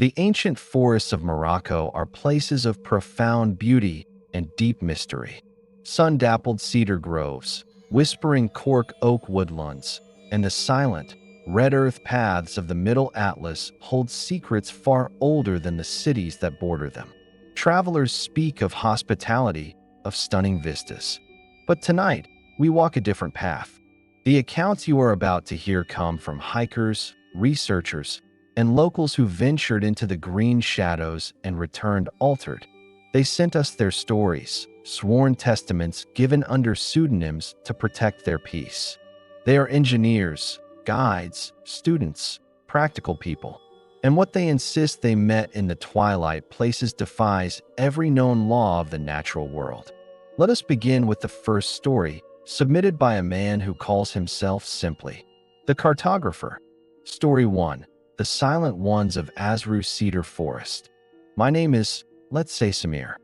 The ancient forests of Morocco are places of profound beauty and deep mystery. Sun-dappled cedar groves, whispering cork oak woodlands, and the silent, red earth paths of the Middle Atlas hold secrets far older than the cities that border them. Travelers speak of hospitality, of stunning vistas. But tonight, we walk a different path. The accounts you are about to hear come from hikers, researchers, and locals who ventured into the green shadows and returned altered. They sent us their stories, sworn testaments given under pseudonyms to protect their peace. They are engineers, guides, students, practical people. And what they insist they met in the twilight places defies every known law of the natural world. Let us begin with the first story, submitted by a man who calls himself simply the Cartographer. Story 1. The Silent Ones of Azru Cedar Forest. My name is, let's say, Samir.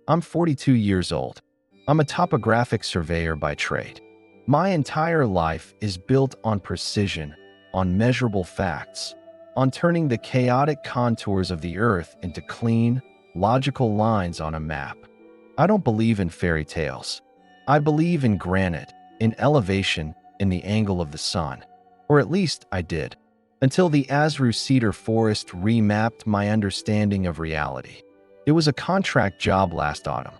I'm 42 years old. I'm a topographic surveyor by trade. My entire life is built on precision, on measurable facts, on turning the chaotic contours of the earth into clean, logical lines on a map. I don't believe in fairy tales. I believe in granite, in elevation, in the angle of the sun. Or at least I did, until the Azru Cedar Forest remapped my understanding of reality. It was a contract job last autumn.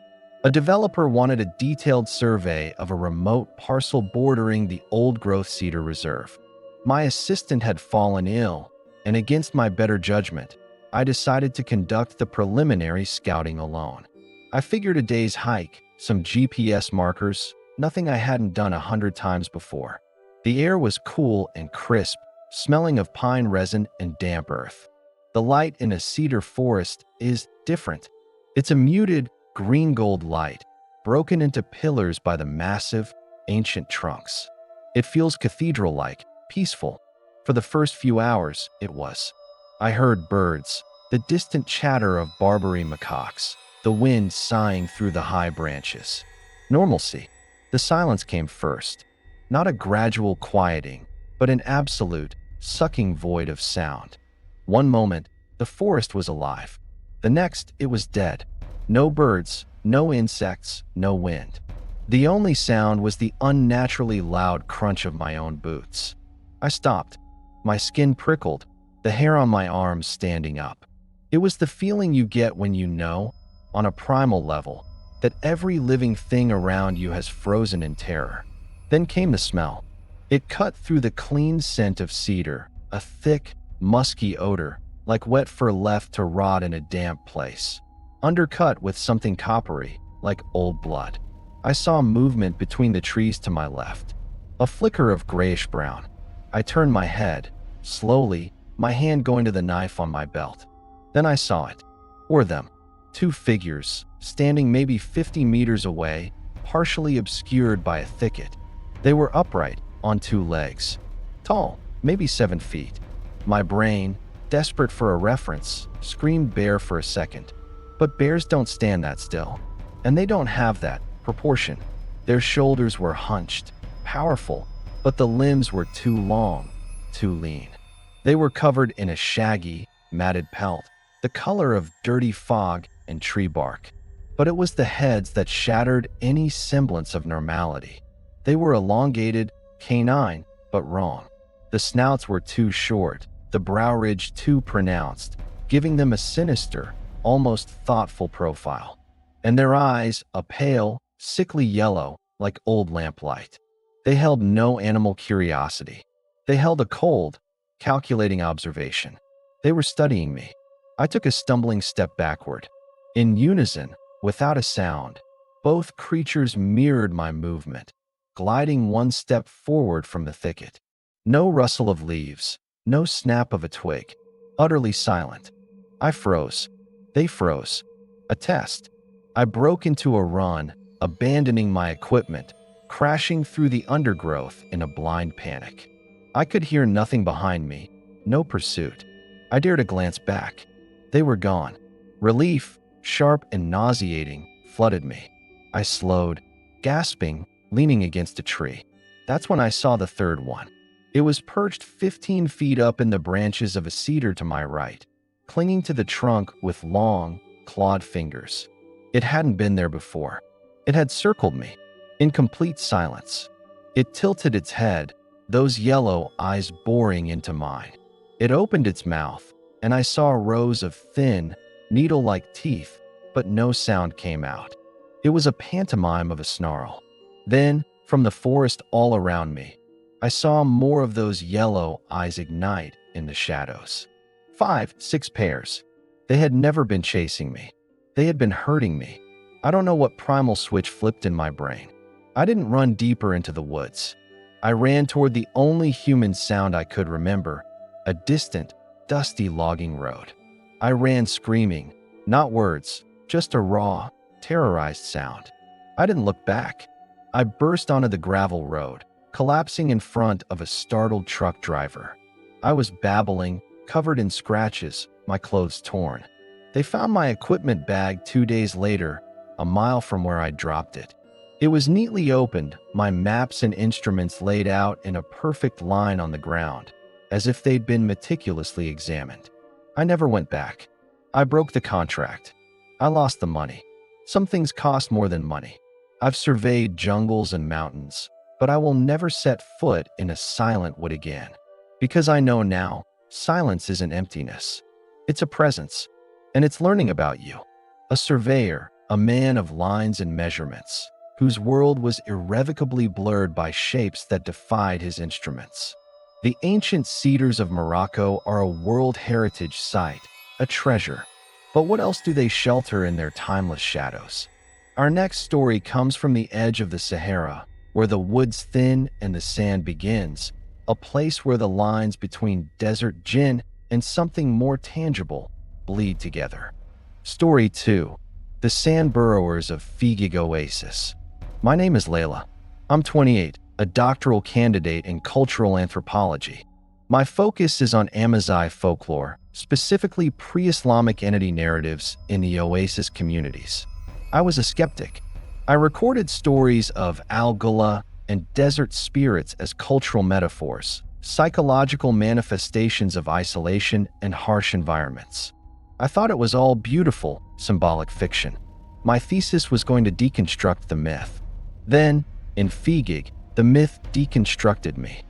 A developer wanted a detailed survey of a remote parcel bordering the old-growth cedar reserve. My assistant had fallen ill, and against my better judgment, I decided to conduct the preliminary scouting alone. I figured a day's hike, some GPS markers, nothing I hadn't done 100 times before. The air was cool and crisp, smelling of pine resin and damp earth. The light in a cedar forest is different. It's a muted, green-gold light, broken into pillars by the massive, ancient trunks. It feels cathedral-like, peaceful. For the first few hours, it was. I heard birds, the distant chatter of Barbary macaques, the wind sighing through the high branches. Normalcy. The silence came first. Not a gradual quieting, but an absolute, sucking void of sound. One moment, the forest was alive. The next, it was dead. No birds, no insects, no wind. The only sound was the unnaturally loud crunch of my own boots. I stopped. My skin prickled, the hair on my arms standing up. It was the feeling you get when you know, on a primal level, that every living thing around you has frozen in terror. Then came the smell. It cut through the clean scent of cedar, a thick, musky odor, like wet fur left to rot in a damp place. Undercut with something coppery, like old blood. I saw movement between the trees to my left. A flicker of grayish-brown. I turned my head, slowly, my hand going to the knife on my belt. Then I saw it. Or them. Two figures, standing maybe 50 meters away, partially obscured by a thicket. They were upright, on two legs. Tall, maybe 7 feet. My brain, desperate for a reference, screamed bear for a second. But bears don't stand that still. And they don't have that proportion. Their shoulders were hunched, powerful, but the limbs were too long, too lean. They were covered in a shaggy, matted pelt, the color of dirty fog and tree bark. But it was the heads that shattered any semblance of normality. They were elongated, canine, but wrong. The snouts were too short, the brow ridge too pronounced, giving them a sinister, almost thoughtful profile. And their eyes, a pale, sickly yellow, like old lamplight. They held no animal curiosity. They held a cold, calculating observation. They were studying me. I took a stumbling step backward. In unison, without a sound, both creatures mirrored my movement, gliding one step forward from the thicket. No rustle of leaves, no snap of a twig, utterly silent. I froze. They froze. A test. I broke into a run, abandoning my equipment, crashing through the undergrowth in a blind panic. I could hear nothing behind me, no pursuit. I dared to glance back. They were gone. Relief, sharp and nauseating, flooded me. I slowed, gasping, leaning against a tree. That's when I saw the third one. It was perched 15 feet up in the branches of a cedar to my right. clinging to the trunk with long, clawed fingers. It hadn't been there before. It had circled me, in complete silence. It tilted its head, those yellow eyes boring into mine. It opened its mouth, and I saw rows of thin, needle-like teeth, but no sound came out. It was a pantomime of a snarl. Then, from the forest all around me, I saw more of those yellow eyes ignite in the shadows. 5, 6 pairs. They had never been chasing me. They had been hurting me. I don't know what primal switch flipped in my brain. I didn't run deeper into the woods. I ran toward the only human sound I could remember, a distant, dusty logging road. I ran screaming, not words, just a raw, terrorized sound. I didn't look back. I burst onto the gravel road, collapsing in front of a startled truck driver. I was babbling, covered in scratches, my clothes torn. They found my equipment bag 2 days later, a mile from where I dropped it. It was neatly opened, my maps and instruments laid out in a perfect line on the ground, as if they'd been meticulously examined. I never went back. I broke the contract. I lost the money. Some things cost more than money. I've surveyed jungles and mountains, but I will never set foot in a silent wood again. Because I know now, silence isn't emptiness. It's a presence, and it's learning about you. A surveyor, a man of lines and measurements, whose world was irrevocably blurred by shapes that defied his instruments. The ancient cedars of Morocco are a World Heritage Site, a treasure. But what else do they shelter in their timeless shadows? Our next story comes from the edge of the Sahara, where the woods thin and the sand begins, a place where the lines between desert jinn and something more tangible bleed together. Story 2. The Sand Burrowers of Figig Oasis. My name is Layla. I'm 28, a doctoral candidate in cultural anthropology. My focus is on Amazigh folklore, specifically pre-Islamic entity narratives in the Oasis communities. I was a skeptic. I recorded stories of Al-Ghula and desert spirits as cultural metaphors, psychological manifestations of isolation and harsh environments. I thought it was all beautiful, symbolic fiction. My thesis was going to deconstruct the myth. Then, in Figig, the myth deconstructed me.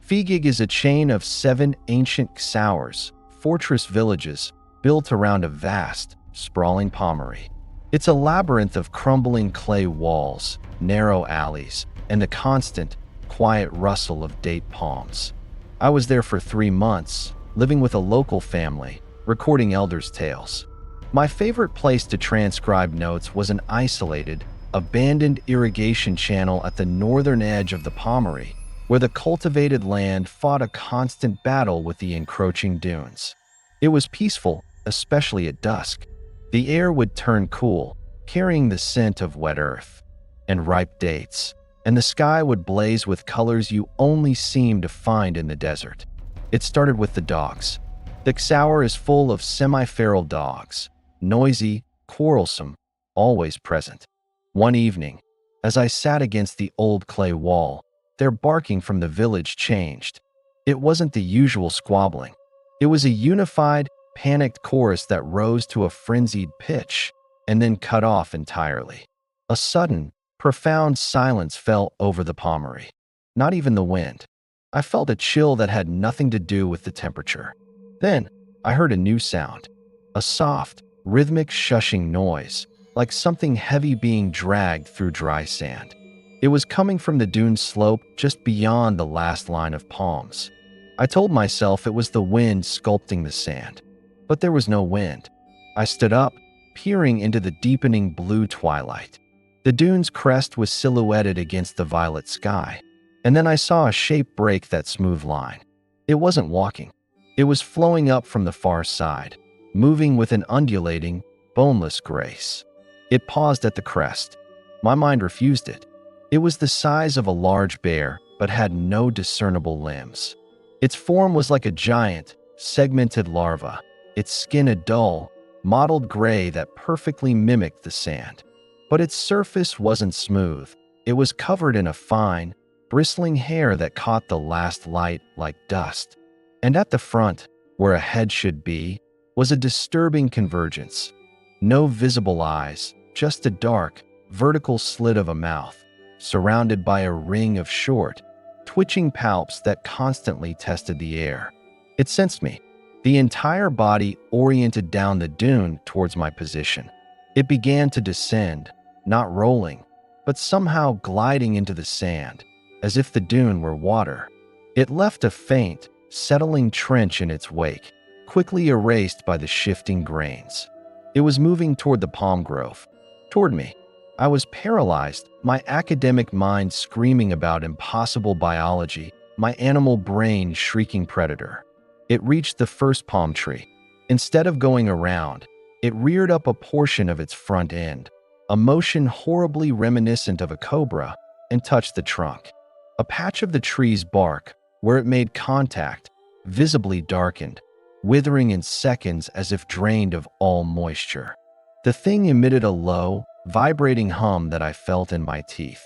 Figig is a chain of 7 ancient ksawers, fortress villages, built around a vast, sprawling Pommery. It's a labyrinth of crumbling clay walls, narrow alleys, and the constant, quiet rustle of date palms. I was there for 3 months, living with a local family, recording elders' tales. My favorite place to transcribe notes was an isolated, abandoned irrigation channel at the northern edge of the Pommery, where the cultivated land fought a constant battle with the encroaching dunes. It was peaceful, especially at dusk. The air would turn cool, carrying the scent of wet earth and ripe dates, and the sky would blaze with colors you only seem to find in the desert. It started with the dogs. The Ksawer is full of semi-feral dogs, noisy, quarrelsome, always present. One evening, as I sat against the old clay wall, their barking from the village changed. It wasn't the usual squabbling. It was a unified, panicked chorus that rose to a frenzied pitch and then cut off entirely. A sudden, profound silence fell over the Pommery. Not even the wind. I felt a chill that had nothing to do with the temperature. Then, I heard a new sound. A soft, rhythmic shushing noise, like something heavy being dragged through dry sand. It was coming from the dune slope just beyond the last line of palms. I told myself it was the wind sculpting the sand. But there was no wind. I stood up, peering into the deepening blue twilight. The dune's crest was silhouetted against the violet sky, and then I saw a shape break that smooth line. It wasn't walking. It was flowing up from the far side, moving with an undulating, boneless grace. It paused at the crest. My mind refused it. It was the size of a large bear, but had no discernible limbs. Its form was like a giant, segmented larva, its skin a dull, mottled gray that perfectly mimicked the sand. But its surface wasn't smooth. It was covered in a fine, bristling hair that caught the last light like dust. And at the front, where a head should be, was a disturbing convergence. No visible eyes, just a dark, vertical slit of a mouth, surrounded by a ring of short, twitching palps that constantly tested the air. It sensed me. The entire body oriented down the dune towards my position. It began to descend, not rolling, but somehow gliding into the sand, as if the dune were water. It left a faint, settling trench in its wake, quickly erased by the shifting grains. It was moving toward the palm grove, toward me. I was paralyzed, my academic mind screaming about impossible biology, my animal brain shrieking predator. It reached the first palm tree. Instead of going around, it reared up a portion of its front end, a motion horribly reminiscent of a cobra, and touched the trunk. A patch of the tree's bark, where it made contact, visibly darkened, withering in seconds as if drained of all moisture. The thing emitted a low, vibrating hum that I felt in my teeth.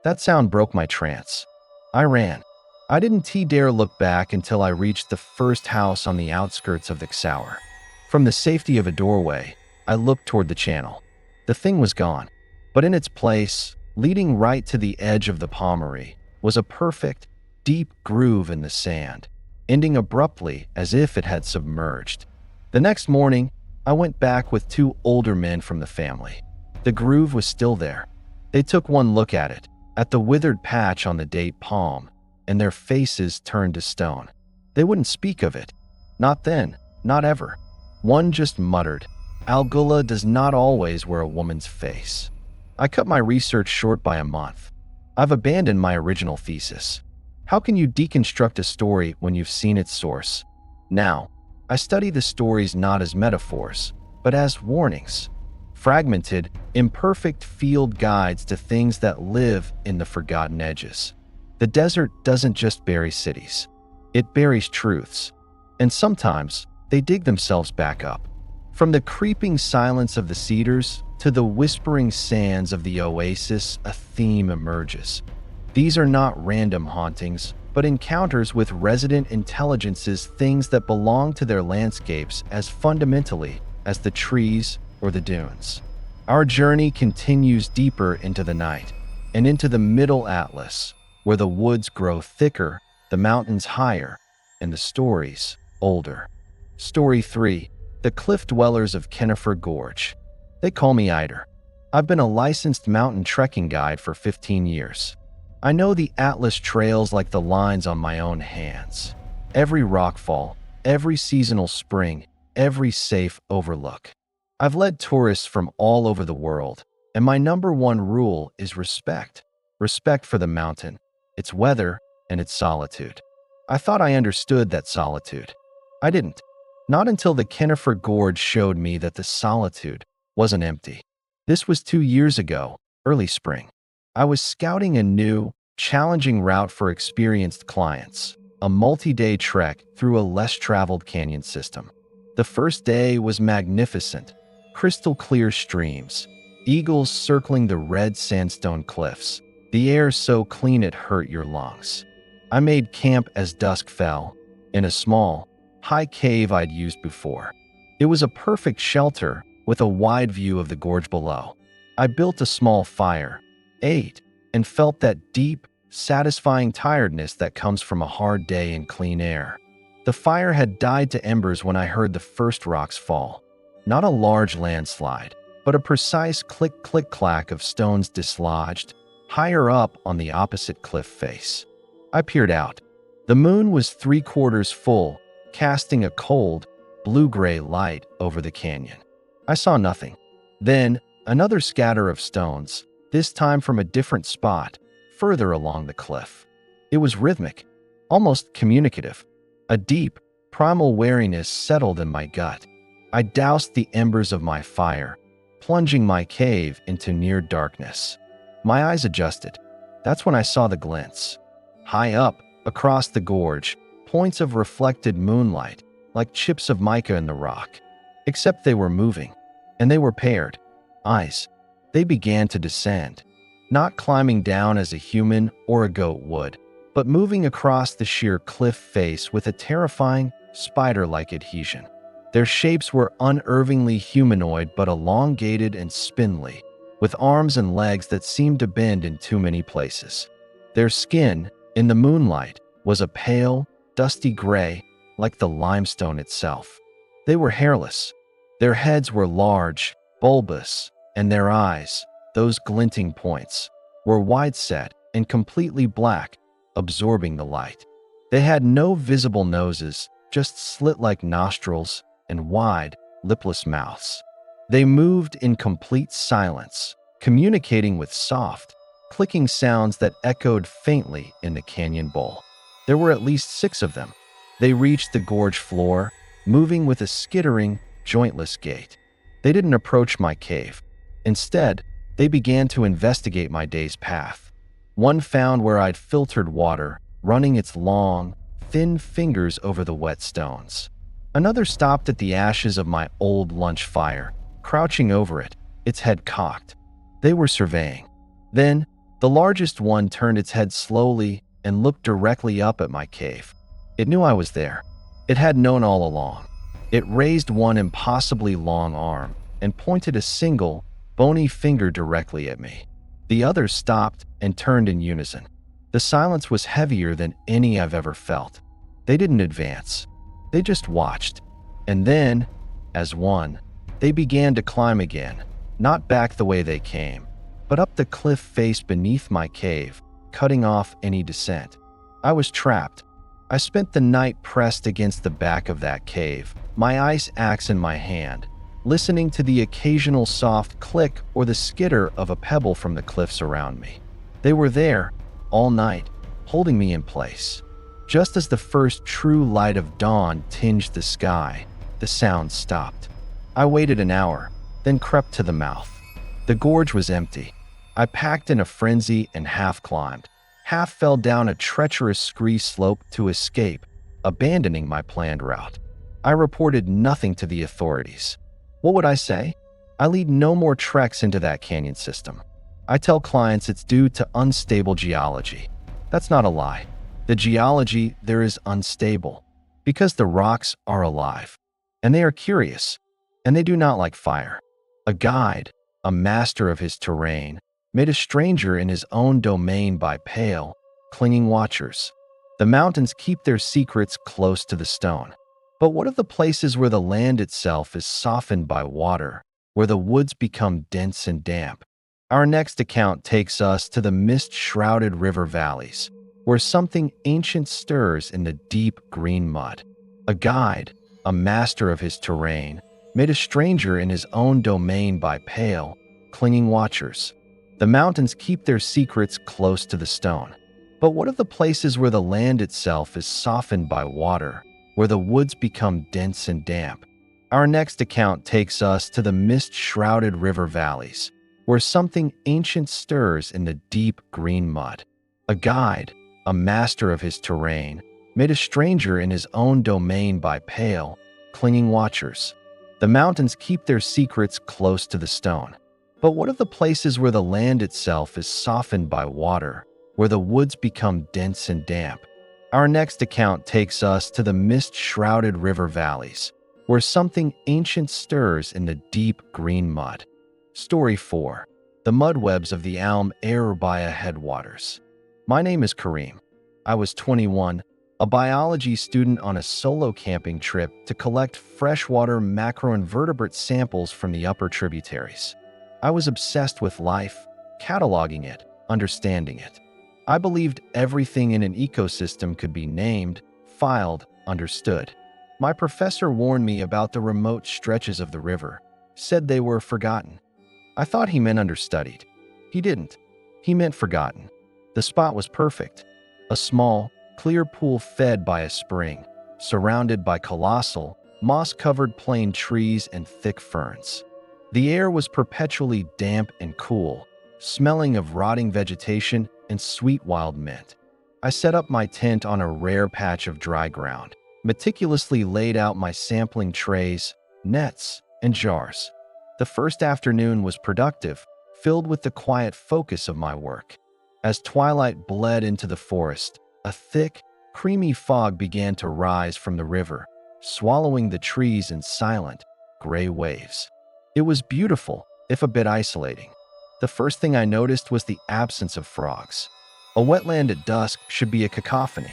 That sound broke my trance. I ran. I didn't dare look back until I reached the first house on the outskirts of the Xaur. From the safety of a doorway, I looked toward the channel. The thing was gone, but in its place, leading right to the edge of the palmery, was a perfect, deep groove in the sand, ending abruptly as if it had submerged. The next morning, I went back with 2 older men from the family. The groove was still there. They took one look at it, at the withered patch on the date palm, and their faces turned to stone. They wouldn't speak of it. Not then, not ever. One just muttered, "Algula does not always wear a woman's face." I cut my research short by a month. I've abandoned my original thesis. How can you deconstruct a story when you've seen its source? Now, I study the stories not as metaphors, but as warnings. Fragmented, imperfect field guides to things that live in the forgotten edges. The desert doesn't just bury cities. It buries truths. And sometimes, they dig themselves back up. From the creeping silence of the cedars to the whispering sands of the oasis, a theme emerges. These are not random hauntings, but encounters with resident intelligences, things that belong to their landscapes as fundamentally as the trees or the dunes. Our journey continues deeper into the night and into the Middle Atlas, where the woods grow thicker, the mountains higher, and the stories older. Story 3. The Cliff Dwellers of Kennefer Gorge. They call me Eider. I've been a licensed mountain trekking guide for 15 years. I know the Atlas trails like the lines on my own hands. Every rockfall, every seasonal spring, every safe overlook. I've led tourists from all over the world, and my #1 rule is respect. Respect for the mountain, its weather, and its solitude. I thought I understood that solitude. I didn't. Not until the Kennefer Gorge showed me that the solitude wasn't empty. This was 2 years ago, early spring. I was scouting a new, challenging route for experienced clients, a multi-day trek through a less-traveled canyon system. The first day was magnificent, crystal-clear streams, eagles circling the red sandstone cliffs, the air so clean it hurt your lungs. I made camp as dusk fell, in a small, high cave I'd used before. It was a perfect shelter with a wide view of the gorge below. I built a small fire, ate, and felt that deep, satisfying tiredness that comes from a hard day in clean air. The fire had died to embers when I heard the first rocks fall. Not a large landslide, but a precise click-click-clack of stones dislodged, higher up on the opposite cliff face. I peered out. The moon was 3/4 full, casting a cold, blue-gray light over the canyon. I saw nothing. Then, another scatter of stones, this time from a different spot, further along the cliff. It was rhythmic, almost communicative. A deep, primal wariness settled in my gut. I doused the embers of my fire, plunging my cave into near darkness. My eyes adjusted. That's when I saw the glints. High up, across the gorge, points of reflected moonlight, like chips of mica in the rock. Except they were moving, and they were paired. Eyes. They began to descend, not climbing down as a human or a goat would, but moving across the sheer cliff face with a terrifying, spider-like adhesion. Their shapes were unnervingly humanoid but elongated and spindly, with arms and legs that seemed to bend in too many places. Their skin, in the moonlight, was a pale, dusty gray, like the limestone itself. They were hairless. Their heads were large, bulbous, and their eyes, those glinting points, were wide-set and completely black, absorbing the light. They had no visible noses, just slit-like nostrils and wide, lipless mouths. They moved in complete silence, communicating with soft, clicking sounds that echoed faintly in the canyon bowl. There were at least 6 of them. They reached the gorge floor, moving with a skittering, jointless gait. They didn't approach my cave. Instead, they began to investigate my day's path. One found where I'd filtered water, running its long, thin fingers over the wet stones. Another stopped at the ashes of my old lunch fire, crouching over it, its head cocked. They were surveying. Then, the largest one turned its head slowly and looked directly up at my cave. It knew I was there. It had known all along. It raised one impossibly long arm and pointed a single, bony finger directly at me. The others stopped and turned in unison. The silence was heavier than any I've ever felt. They didn't advance. They just watched. And then, as one, they began to climb again, not back the way they came, but up the cliff face beneath my cave, cutting off any descent. I was trapped. I spent the night pressed against the back of that cave, my ice axe in my hand, listening to the occasional soft click or the skitter of a pebble from the cliffs around me. They were there, all night, holding me in place. Just as the first true light of dawn tinged the sky, the sound stopped. I waited an hour, then crept to the mouth. The gorge was empty. I packed in a frenzy and half climbed, half fell down a treacherous scree slope to escape, abandoning my planned route. I reported nothing to the authorities. What would I say? I lead no more treks into that canyon system. I tell clients it's due to unstable geology. That's not a lie. The geology there is unstable because the rocks are alive, and they are curious, and they do not like fire. A guide, a master of his terrain, made a stranger in his own domain by pale, clinging watchers. The mountains keep their secrets close to the stone. But what of the places where the land itself is softened by water, where the woods become dense and damp? Our next account takes us to the mist-shrouded river valleys, where something ancient stirs in the deep green mud. A guide, a master of his terrain, made a stranger in his own domain by pale, clinging watchers. The mountains keep their secrets close to the stone. But what of the places where the land itself is softened by water, where the woods become dense and damp? Our next account takes us to the mist-shrouded river valleys, where something ancient stirs in the deep green mud. A guide, a master of his terrain, made a stranger in his own domain by pale, clinging watchers. The mountains keep their secrets close to the stone. But what of the places where the land itself is softened by water, where the woods become dense and damp? Our next account takes us to the mist-shrouded river valleys, where something ancient stirs in the deep green mud. Story 4. The Mudwebs of the Alm Arubaya Headwaters. My name is Kareem. I was 21, a biology student on a solo camping trip to collect freshwater macroinvertebrate samples from the upper tributaries. I was obsessed with life, cataloging it, understanding it. I believed everything in an ecosystem could be named, filed, understood. My professor warned me about the remote stretches of the river, said they were forgotten. I thought he meant understudied. He didn't. He meant forgotten. The spot was perfect. A small, clear pool fed by a spring, surrounded by colossal, moss-covered plane trees and thick ferns. The air was perpetually damp and cool, smelling of rotting vegetation and sweet wild mint. I set up my tent on a rare patch of dry ground, meticulously laid out my sampling trays, nets, and jars. The first afternoon was productive, filled with the quiet focus of my work. As twilight bled into the forest, a thick, creamy fog began to rise from the river, swallowing the trees in silent, gray waves. It was beautiful, if a bit isolating. The first thing I noticed was the absence of frogs. A wetland at dusk should be a cacophony.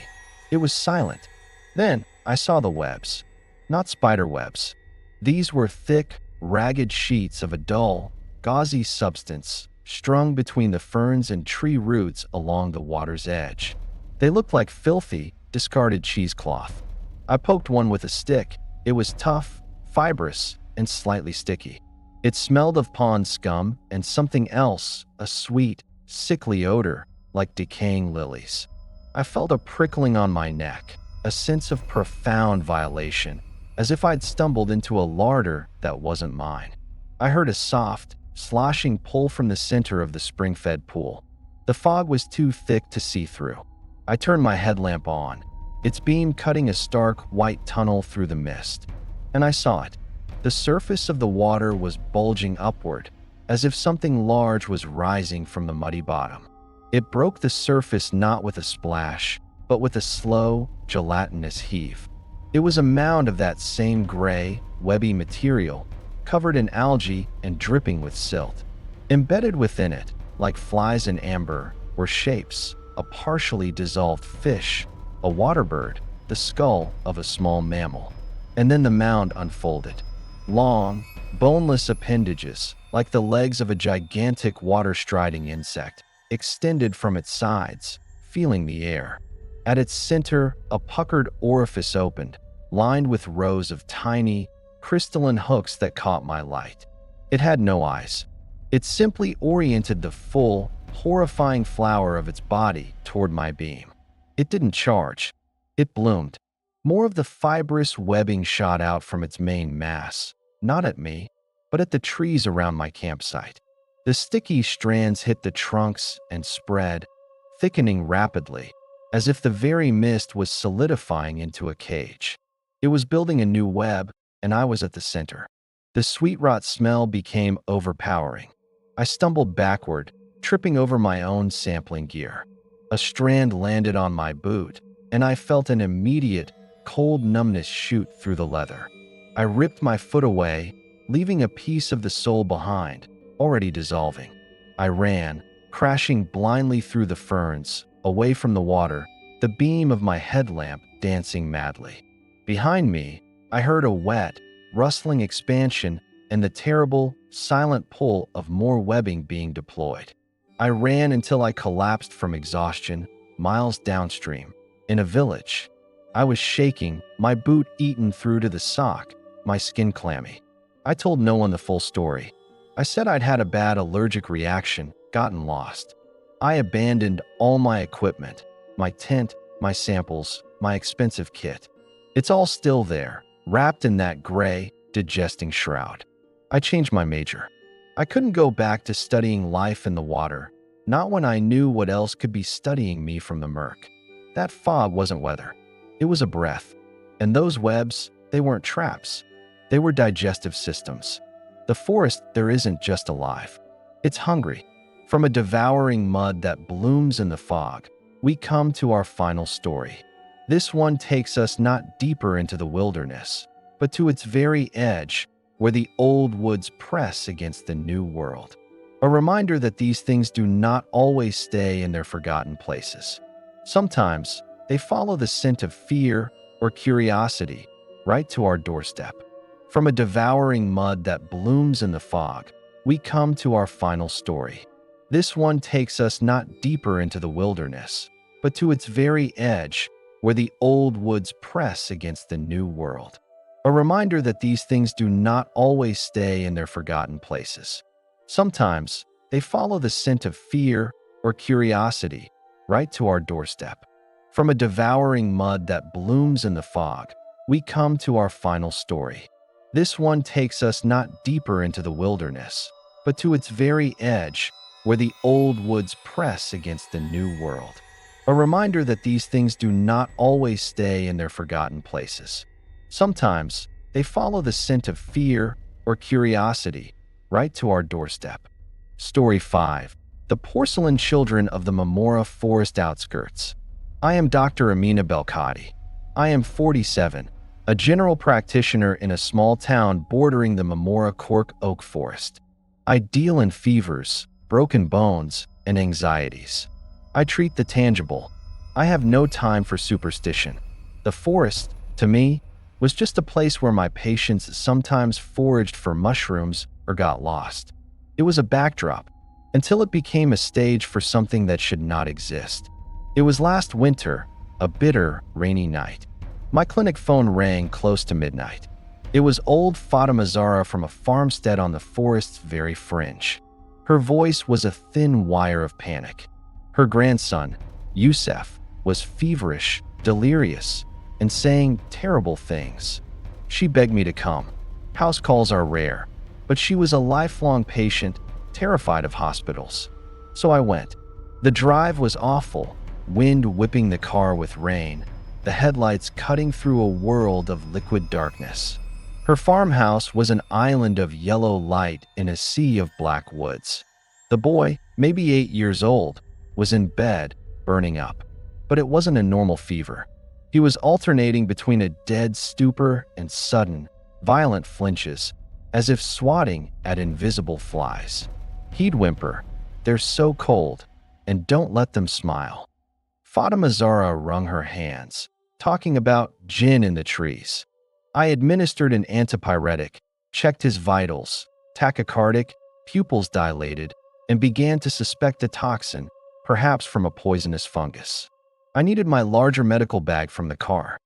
It was silent. Then I saw the webs. Not spider webs. These were thick, ragged sheets of a dull, gauzy substance strung between the ferns and tree roots along the water's edge. They looked like filthy, discarded cheesecloth. I poked one with a stick. It was tough, fibrous, and slightly sticky. It smelled of pond scum and something else, a sweet, sickly odor, like decaying lilies. I felt a prickling on my neck, a sense of profound violation, as if I'd stumbled into a larder that wasn't mine. I heard a soft, sloshing pull from the center of the spring-fed pool. The fog was too thick to see through. I turned my headlamp on, its beam cutting a stark, white tunnel through the mist. And I saw it. The surface of the water was bulging upward, as if something large was rising from the muddy bottom. It broke the surface not with a splash, but with a slow, gelatinous heave. It was a mound of that same gray, webby material, covered in algae and dripping with silt. Embedded within it, like flies in amber, were shapes: a partially dissolved fish, a water bird, the skull of a small mammal. And then the mound unfolded. Long, boneless appendages, like the legs of a gigantic water-striding insect, extended from its sides, feeling the air. At its center, a puckered orifice opened, lined with rows of tiny, crystalline hooks that caught my light. It had no eyes. It simply oriented the full, horrifying flower of its body toward my beam. It didn't charge. It bloomed. More of the fibrous webbing shot out from its main mass, not at me, but at the trees around my campsite. The sticky strands hit the trunks and spread, thickening rapidly, as if the very mist was solidifying into a cage. It was building a new web, and I was at the center. The sweet rot smell became overpowering. I stumbled backward, tripping over my own sampling gear. A strand landed on my boot, and I felt an immediate, cold numbness shoot through the leather. I ripped my foot away, leaving a piece of the sole behind, already dissolving. I ran, crashing blindly through the ferns, away from the water, the beam of my headlamp dancing madly. Behind me, I heard a wet, rustling expansion and the terrible, silent pull of more webbing being deployed. I ran until I collapsed from exhaustion, miles downstream, in a village. I was shaking, my boot eaten through to the sock, my skin clammy. I told no one the full story. I said I'd had a bad allergic reaction, gotten lost. I abandoned all my equipment, my tent, my samples, my expensive kit. It's all still there, wrapped in that gray, digesting shroud. I changed my major. I couldn't go back to studying life in the water, not when I knew what else could be studying me from the murk. That fog wasn't weather. It was a breath. And those webs, they weren't traps. They were digestive systems. The forest there isn't just alive. It's hungry. From a devouring mud that blooms in the fog, we come to our final story. This one takes us not deeper into the wilderness, but to its very edge, where the old woods press against the new world. A reminder that these things do not always stay in their forgotten places. Sometimes, they follow the scent of fear or curiosity right to our doorstep. From a devouring mud that blooms in the fog, we come to our final story. This one takes us not deeper into the wilderness, but to its very edge, where the old woods press against the new world. A reminder that these things do not always stay in their forgotten places. Sometimes, they follow the scent of fear or curiosity right to our doorstep. From a devouring mud that blooms in the fog, we come to our final story. This one takes us not deeper into the wilderness, but to its very edge, where the old woods press against the new world. A reminder that these things do not always stay in their forgotten places. Sometimes, they follow the scent of fear or curiosity right to our doorstep. Story 5. The Porcelain Children of the Marmora Forest Outskirts. I am Dr. Amina Belkadi. I am 47, a general practitioner in a small town bordering the Mamora cork oak forest. I deal in fevers, broken bones, and anxieties. I treat the tangible. I have no time for superstition. The forest, to me, was just a place where my patients sometimes foraged for mushrooms or got lost. It was a backdrop, until it became a stage for something that should not exist. It was last winter, a bitter, rainy night. My clinic phone rang close to midnight. It was old Fatima Zara from a farmstead on the forest's very fringe. Her voice was a thin wire of panic. Her grandson, Youssef, was feverish, delirious, and saying terrible things. She begged me to come. House calls are rare, but she was a lifelong patient, terrified of hospitals. So I went. The drive was awful, wind whipping the car with rain, the headlights cutting through a world of liquid darkness. Her farmhouse was an island of yellow light in a sea of black woods. The boy, maybe 8 years old, was in bed, burning up. But it wasn't a normal fever. He was alternating between a dead stupor and sudden, violent flinches, as if swatting at invisible flies. He'd whimper, "They're so cold, and don't let them smile." Fatima Zara wrung her hands, talking about gin in the trees. I administered an antipyretic, checked his vitals, tachycardic, pupils dilated, and began to suspect a toxin, perhaps from a poisonous fungus. I needed my larger medical bag from the car.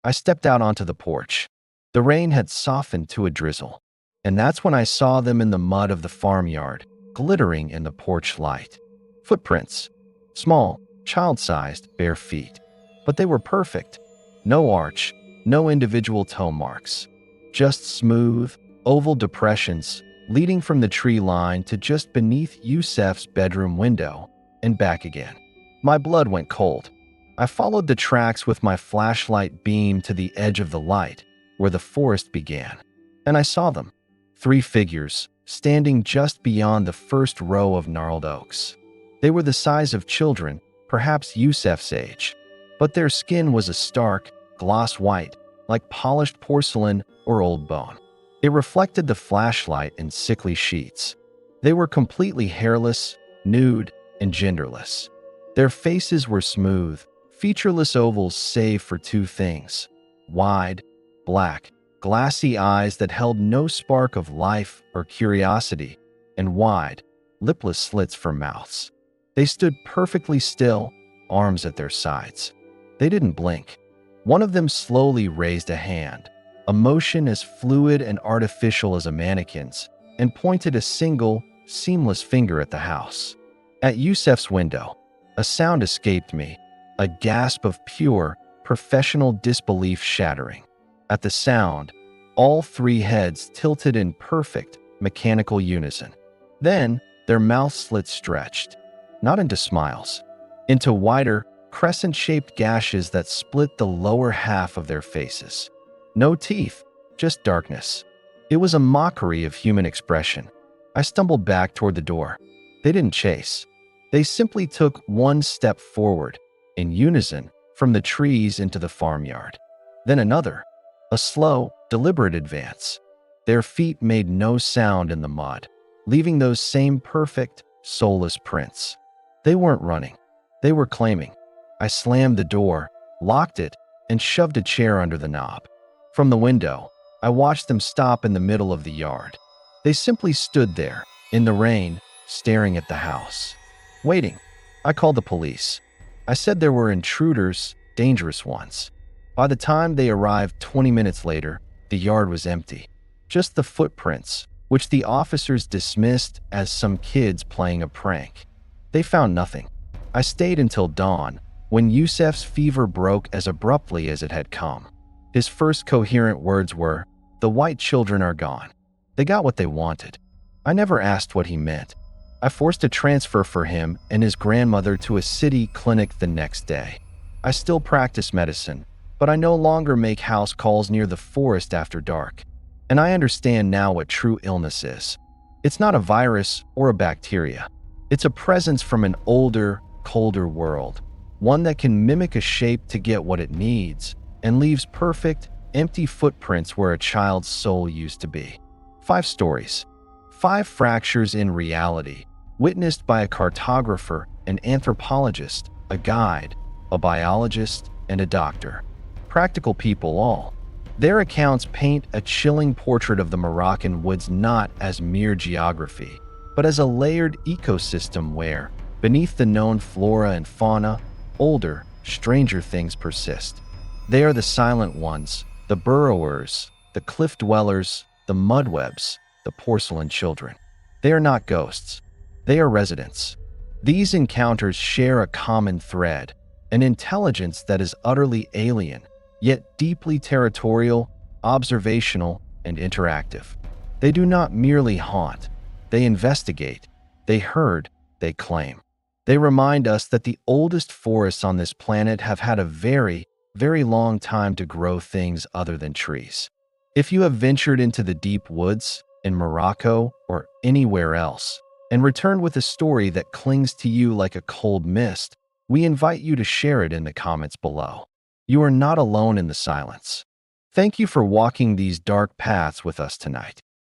I stepped out onto the porch. The rain had softened to a drizzle, and that's when I saw them in the mud of the farmyard, glittering in the porch light. Footprints. Small, child-sized, bare feet. But they were perfect. No arch, no individual toe marks. Just smooth, oval depressions leading from the tree line to just beneath Youssef's bedroom window and back again. My blood went cold. I followed the tracks with my flashlight beam to the edge of the light, where the forest began. And I saw them. 3 figures, standing just beyond the first row of gnarled oaks. They were the size of children, perhaps Youssef's age. But their skin was a stark, gloss white, like polished porcelain or old bone. It reflected the flashlight in sickly sheets. They were completely hairless, nude, and genderless. Their faces were smooth, featureless ovals save for 2 things: wide, black, glassy eyes that held no spark of life or curiosity, and wide, lipless slits for mouths. They stood perfectly still, arms at their sides. They didn't blink. One of them slowly raised a hand, a motion as fluid and artificial as a mannequin's, and pointed a single, seamless finger at the house. At Youssef's window, a sound escaped me, a gasp of pure, professional disbelief shattering. At the sound, all 3 heads tilted in perfect, mechanical unison. Then, their mouth slits stretched, not into smiles, into wider, crescent-shaped gashes that split the lower half of their faces. No teeth, just darkness. It was a mockery of human expression. I stumbled back toward the door. They didn't chase. They simply took 1 step forward, in unison, from the trees into the farmyard. Then another, a slow, deliberate advance. Their feet made no sound in the mud, leaving those same perfect, soulless prints. They weren't running. They were claiming. I slammed the door, locked it, and shoved a chair under the knob. From the window, I watched them stop in the middle of the yard. They simply stood there, in the rain, staring at the house. Waiting. I called the police. I said there were intruders, dangerous ones. By the time they arrived 20 minutes later, the yard was empty. Just the footprints, which the officers dismissed as some kids playing a prank. They found nothing. I stayed until dawn, when Youssef's fever broke as abruptly as it had come. His first coherent words were, "The white children are gone." They got what they wanted. I never asked what he meant. I forced a transfer for him and his grandmother to a city clinic the next day. I still practice medicine, but I no longer make house calls near the forest after dark. And I understand now what true illness is. It's not a virus or a bacteria. It's a presence from an older, colder world, one that can mimic a shape to get what it needs and leaves perfect, empty footprints where a child's soul used to be. 5 stories. 5 fractures in reality, witnessed by a cartographer, an anthropologist, a guide, a biologist, and a doctor. Practical people all. Their accounts paint a chilling portrait of the Moroccan woods not as mere geography, but as a layered ecosystem where, beneath the known flora and fauna, older, stranger things persist. They are the silent ones, the burrowers, the cliff dwellers, the mudwebs, the porcelain children. They are not ghosts. They are residents. These encounters share a common thread, an intelligence that is utterly alien, yet deeply territorial, observational, and interactive. They do not merely haunt. They investigate. They herd. They claim. They remind us that the oldest forests on this planet have had a very, very long time to grow things other than trees. If you have ventured into the deep woods, in Morocco or anywhere else, and returned with a story that clings to you like a cold mist, we invite you to share it in the comments below. You are not alone in the silence. Thank you for walking these dark paths with us tonight.